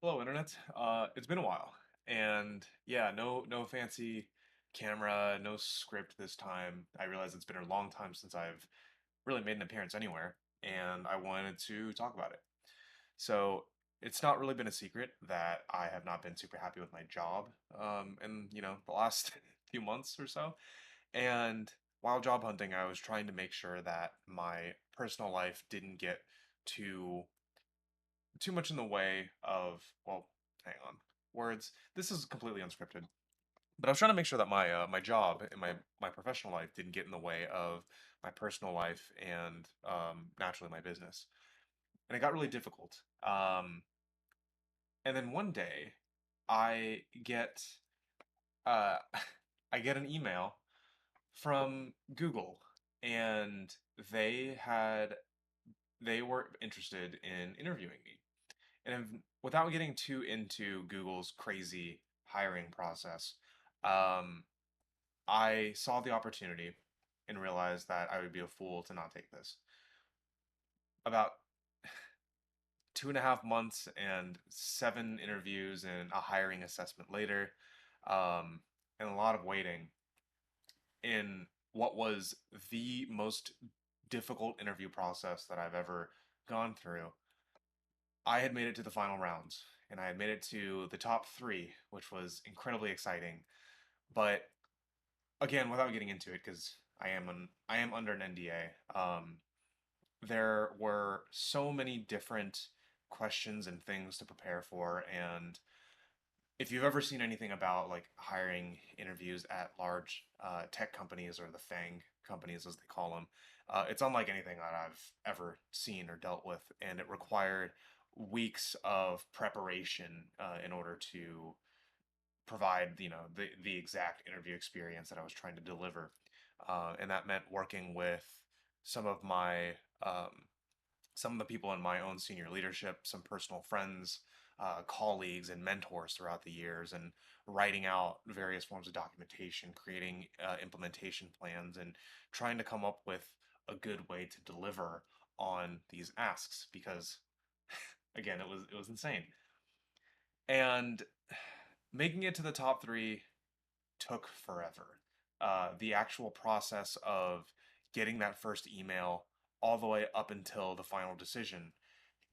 Hello, internet. It's been a while, and yeah, no fancy camera, no script this time. I realize it's been a long time since I've really made an appearance anywhere, and I wanted to talk about it. So it's not really been a secret that I have not been super happy with my job, in the last few months or so. And while job hunting, I was trying to make sure that my personal life didn't get too too much in the way of, well, hang on, words. This is completely unscripted, but I was trying to make sure that my job and my professional life didn't get in the way of my personal life and naturally my business. And it got really difficult. And then one day, I get uh, I get an email from Google, and they had they were interested in interviewing me. And without getting too into Google's crazy hiring process, um, I saw the opportunity and realized that I would be a fool to not take this. About 2.5 months and 7 interviews and a hiring assessment later, and a lot of waiting in what was the most difficult interview process that I've ever gone through. I had made it to the final rounds, and I had made it to the top three, which was incredibly exciting. But again, without getting into it, because I am under an NDA, there were so many different questions and things to prepare for, and if you've ever seen anything about like hiring interviews at large tech companies or the FANG companies as they call them, it's unlike anything that I've ever seen or dealt with, and it required weeks of preparation in order to provide the exact interview experience that I was trying to deliver, and that meant working with some of my um, some of the people in my own senior leadership, some personal friends, colleagues, and mentors throughout the years, and writing out various forms of documentation, creating implementation plans, and trying to come up with a good way to deliver on these asks because again it was insane. And making it to the top three took forever. The actual process of getting that first email all the way up until the final decision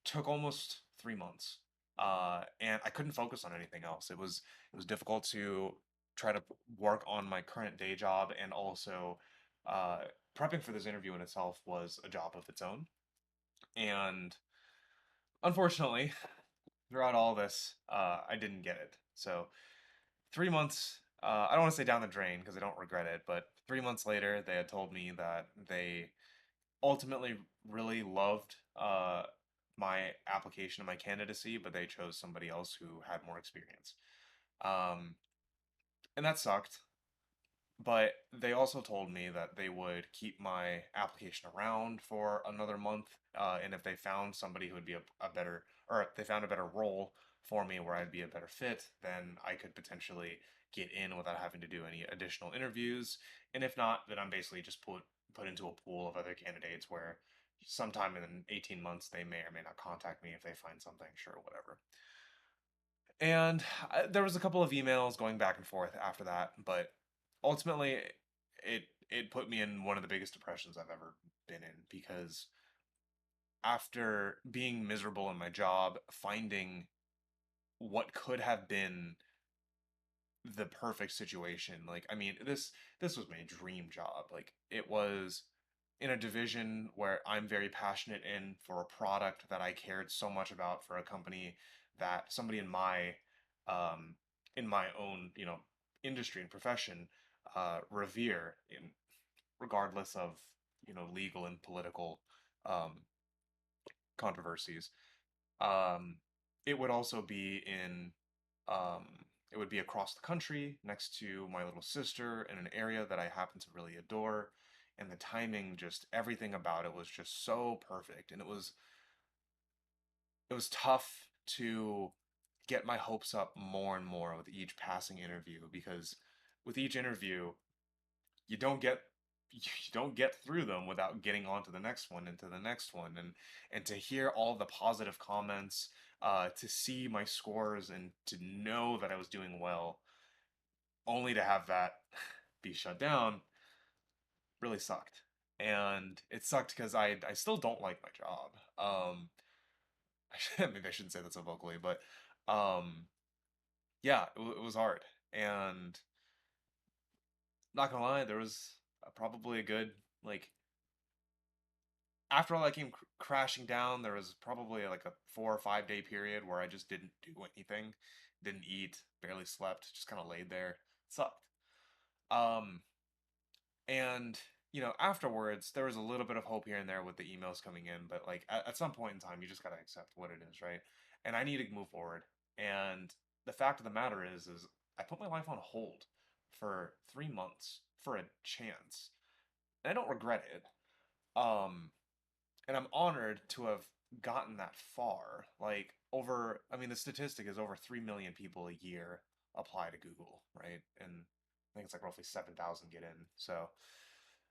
took almost 3 months, and I couldn't focus on anything else. It was difficult to try to work on my current day job, and also uh, prepping for this interview in itself was a job of its own. And unfortunately, throughout all this, I didn't get it. So 3 months, I don't want to say down the drain because I don't regret it, but 3 months later, they had told me that they ultimately really loved my application and my candidacy, but they chose somebody else who had more experience. Um, and that sucked. But they also told me that they would keep my application around for another month, and if they found somebody who would be a better, or if they found a better role for me where I'd be a better fit, then I could potentially get in without having to do any additional interviews. And if not, then I'm basically just put into a pool of other candidates where sometime in 18 months they may or may not contact me if they find something, sure, whatever. And there was a couple of emails going back and forth after that, but ultimately it put me in one of the biggest depressions I've ever been in because after being miserable in my job, finding what could have been the perfect situation. Like, I mean, this was my dream job. Like, it was in a division where I'm very passionate in, for a product that I cared so much about, for a company that somebody in my own, industry and profession revere, in regardless of, legal and political um controversies. um, it would also be in, um, it would be across the country next to my little sister in an area that I happen to really adore. And the timing, just everything about it was just so perfect. And it was tough to get my hopes up more and more with each passing interview because with each interview, you don't get you don't get through them without getting on to the next one and to the next one, and to hear all the positive comments to see my scores and to know that I was doing well, only to have that be shut down really sucked. And it sucked because I still don't like my job. Maybe I shouldn't say that so vocally, but um, yeah, it was hard. And not gonna lie, there was probably a good like after all that came crashing down, there was probably like a 4 or 5 day period where I just didn't do anything, didn't eat, barely slept, just kind of laid there. It sucked. Um, and afterwards, there was a little bit of hope here and there with the emails coming in, but like at some point in time, you just gotta accept what it is, right? And I need to move forward. And the fact of the matter is I put my life on hold for 3 months for a chance, and I don't regret it. Um, and I'm honored to have gotten that far. Like I mean, the statistic is over 3 million people a year apply to Google, right? And I think it's like roughly 7,000 get in. So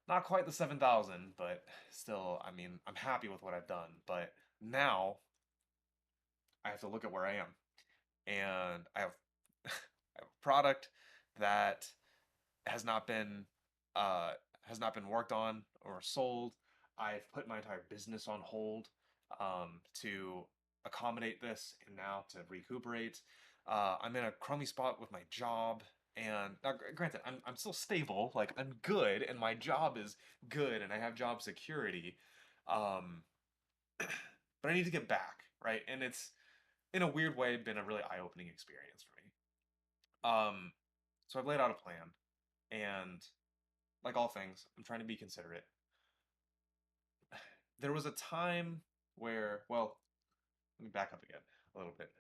not quite the 7,000, but still, I mean, I'm happy with what I've done. But now I have to look at where I am, and I have, I have a product that has not been uh, has not been worked on or sold. I've put my entire business on hold to accommodate this and now to recuperate. I'm in a crummy spot with my job. And now, granted, I'm still stable. Like I'm good, and my job is good, and I have job security. Um, but I need to get back, right? And it's in a weird way been a really eye-opening experience for me. Um, so I've laid out a plan, and like all things, I'm trying to be considerate. There was a time where, well, let me back up again a little bit.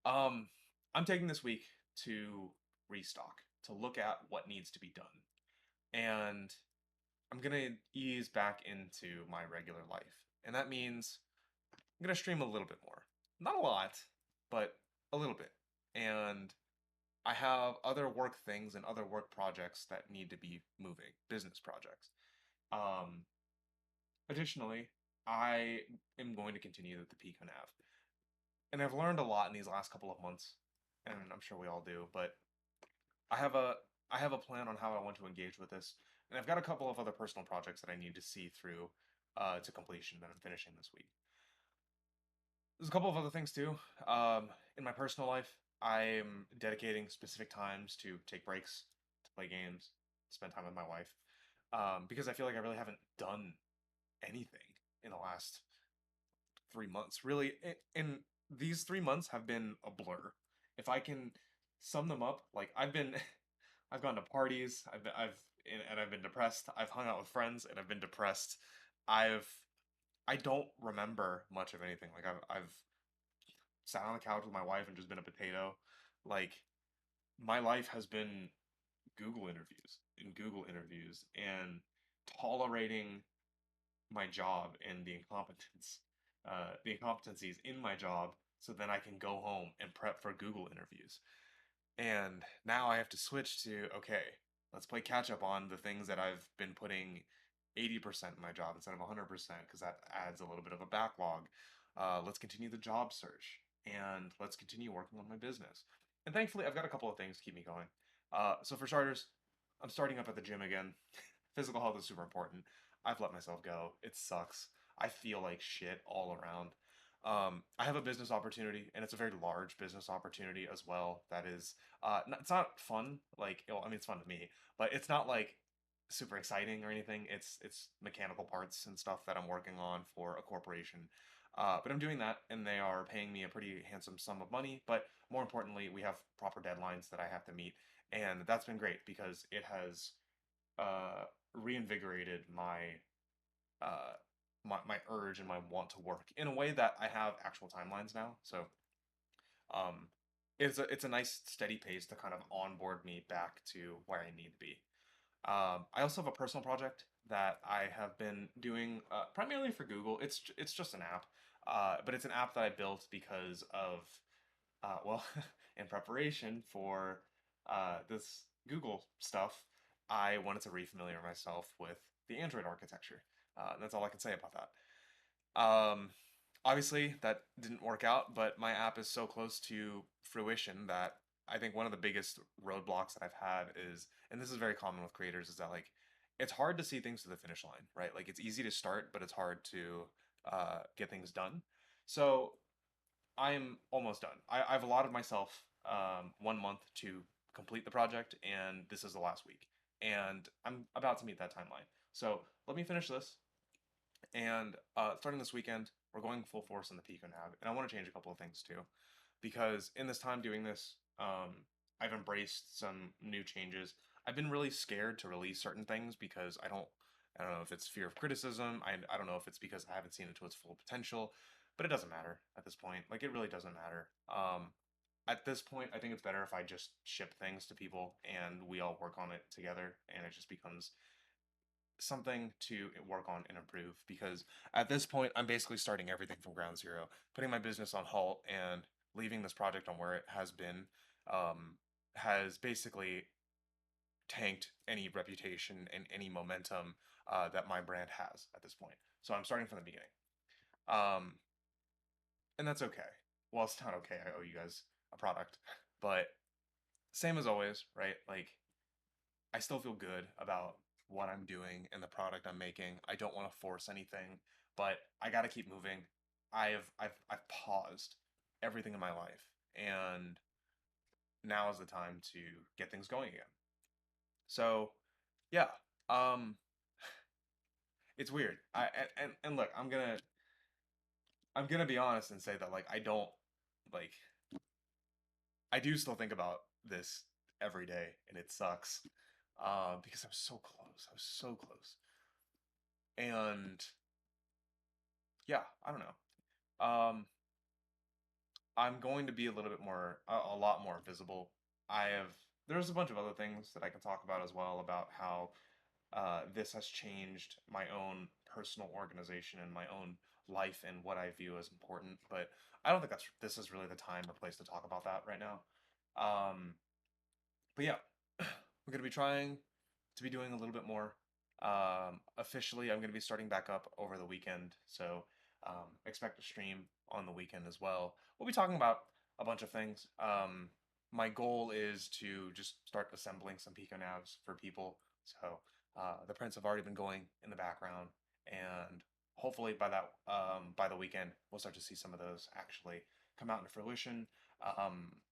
Um, I'm taking this week to restock, to look at what needs to be done. And I'm gonna ease back into my regular life. And that means I'm gonna stream a little bit more. Not a lot, but a little bit. And I have other work things and other work projects that need to be moving, business projects. Um, Additionally, I am going to continue with the Pico Nav. And I've learned a lot in these last couple of months, and I'm sure we all do, but I have a I have a plan on how I want to engage with this, and I've got a couple of other personal projects that I need to see through to completion that I'm finishing this week. There's a couple of other things too. In my personal life, I'm dedicating specific times to take breaks, to play games, spend time with my wife, because I feel like I really haven't done anything in the last 3 months. Really, in these 3 months have been a blur. If I can sum them up, like I've gone to parties, and I've been depressed. I've hung out with friends and I've been depressed. I've I don't remember much of anything. Like I've sat on the couch with my wife and just been a potato. Like my life has been Google interviews and tolerating my job and the incompetencies in my job, so then I can go home and prep for Google interviews. And now I have to switch to, okay, let's play catch up on the things that I've been putting 80% in my job instead of 100% because that adds a little bit of a backlog. Let's continue the job search and let's continue working on my business. And thankfully, I've got a couple of things to keep me going. So, for starters, I'm starting up at the gym again. Physical health is super important. I've let myself go. It sucks. I feel like shit all around. I have a business opportunity, and it's a very large business opportunity as well. That is, it's not fun. Like, well, I mean, it's fun to me, but it's not like super exciting or anything. It's mechanical parts and stuff that I'm working on for a corporation. But I'm doing that, and they are paying me a pretty handsome sum of money. But more importantly, we have proper deadlines that I have to meet, and that's been great because it has uh, reinvigorated uh, my urge and my want to work in a way that I have actual timelines now. So um, it's a nice steady pace to kind of onboard me back to where I need to be. I also have a personal project that I have been doing primarily for Google. It's just an app, but it's an app that I built because of well, in preparation for this Google stuff. I wanted to refamiliar myself with the Android architecture. That's all I can say about that. Um, Obviously, that didn't work out, but my app is so close to fruition that I think one of the biggest roadblocks that I've had is, and this is very common with creators, is that like it's hard to see things to the finish line, right? Like it's easy to start, but it's hard to get things done. So I'm almost done. I've allotted myself 1 month to complete the project, and this is the last week. And I'm about to meet that timeline. So let me finish this, and starting this weekend, we're going full force in the Pico Nav, and I want to change a couple of things too, because in this time doing this, I've embraced some new changes. I've been really scared to release certain things because I don't know if it's fear of criticism. I don't know if it's because I haven't seen it to its full potential, but it doesn't matter at this point. Like it really doesn't matter. At this point, I think it's better if I just ship things to people and we all work on it together, and it just becomes something to work on and improve, because at this point I'm basically starting everything from ground zero, putting my business on halt and leaving this project on where it has been, um, has basically tanked any reputation and any momentum that my brand has at this point. So I'm starting from the beginning, um, and that's okay. Well, it's not okay. I owe you guys a product, but same as always, right? Like I still feel good about what I'm doing and the product I'm making. I don't want to force anything, but I got to keep moving. I've paused everything in my life, and now is the time to get things going again. So, yeah, um, it's weird. And look, I'm gonna be honest and say that like I don't like I do still think about this every day, and it sucks, because I was so close. I was so close. And yeah, I don't know. I'm going to be a little bit more, a lot more visible. I have, there's a bunch of other things that I can talk about as well, about how this has changed my own personal organization and my own life and what I view as important. But I don't think this is really the time or place to talk about that right now. Um, but yeah, we're gonna be trying to be doing a little bit more. Officially, I'm gonna be starting back up over the weekend, so expect a stream on the weekend as well. We'll be talking about a bunch of things. My goal is to just start assembling some Pico Navs for people. So the prints have already been going in the background, and hopefully by the weekend we'll start to see some of those actually come out into fruition.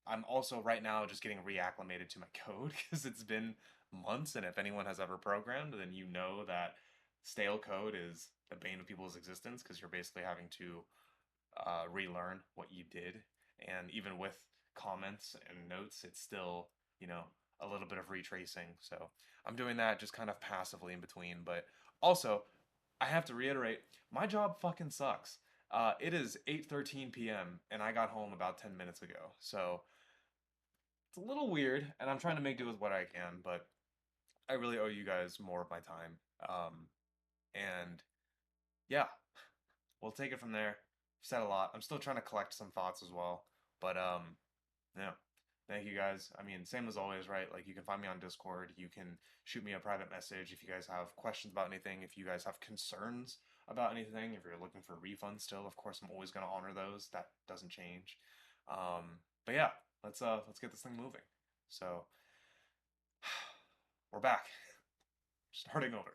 I'm also right now just getting reacclimated to my code because it's been months, and if anyone has ever programmed, then you know that stale code is the bane of people's existence, because you're basically having to relearn what you did, and even with comments and notes, it's still, you know, a little bit of retracing. So I'm doing that just kind of passively in between, but also I have to reiterate, my job fucking sucks. It is 8:13 p.m. and I got home about 10 minutes ago. So it's a little weird, and I'm trying to make do with what I can, but I really owe you guys more of my time. And yeah, we'll take it from there. Said a lot. I'm still trying to collect some thoughts as well. But yeah. Thank you guys. I mean, same as always, right? Like you can find me on Discord. You can shoot me a private message if you guys have questions about anything, if you guys have concerns about anything, if you're looking for refunds still, of course I'm always gonna honor those. That doesn't change. But yeah, let's get this thing moving. So we're back. Starting over.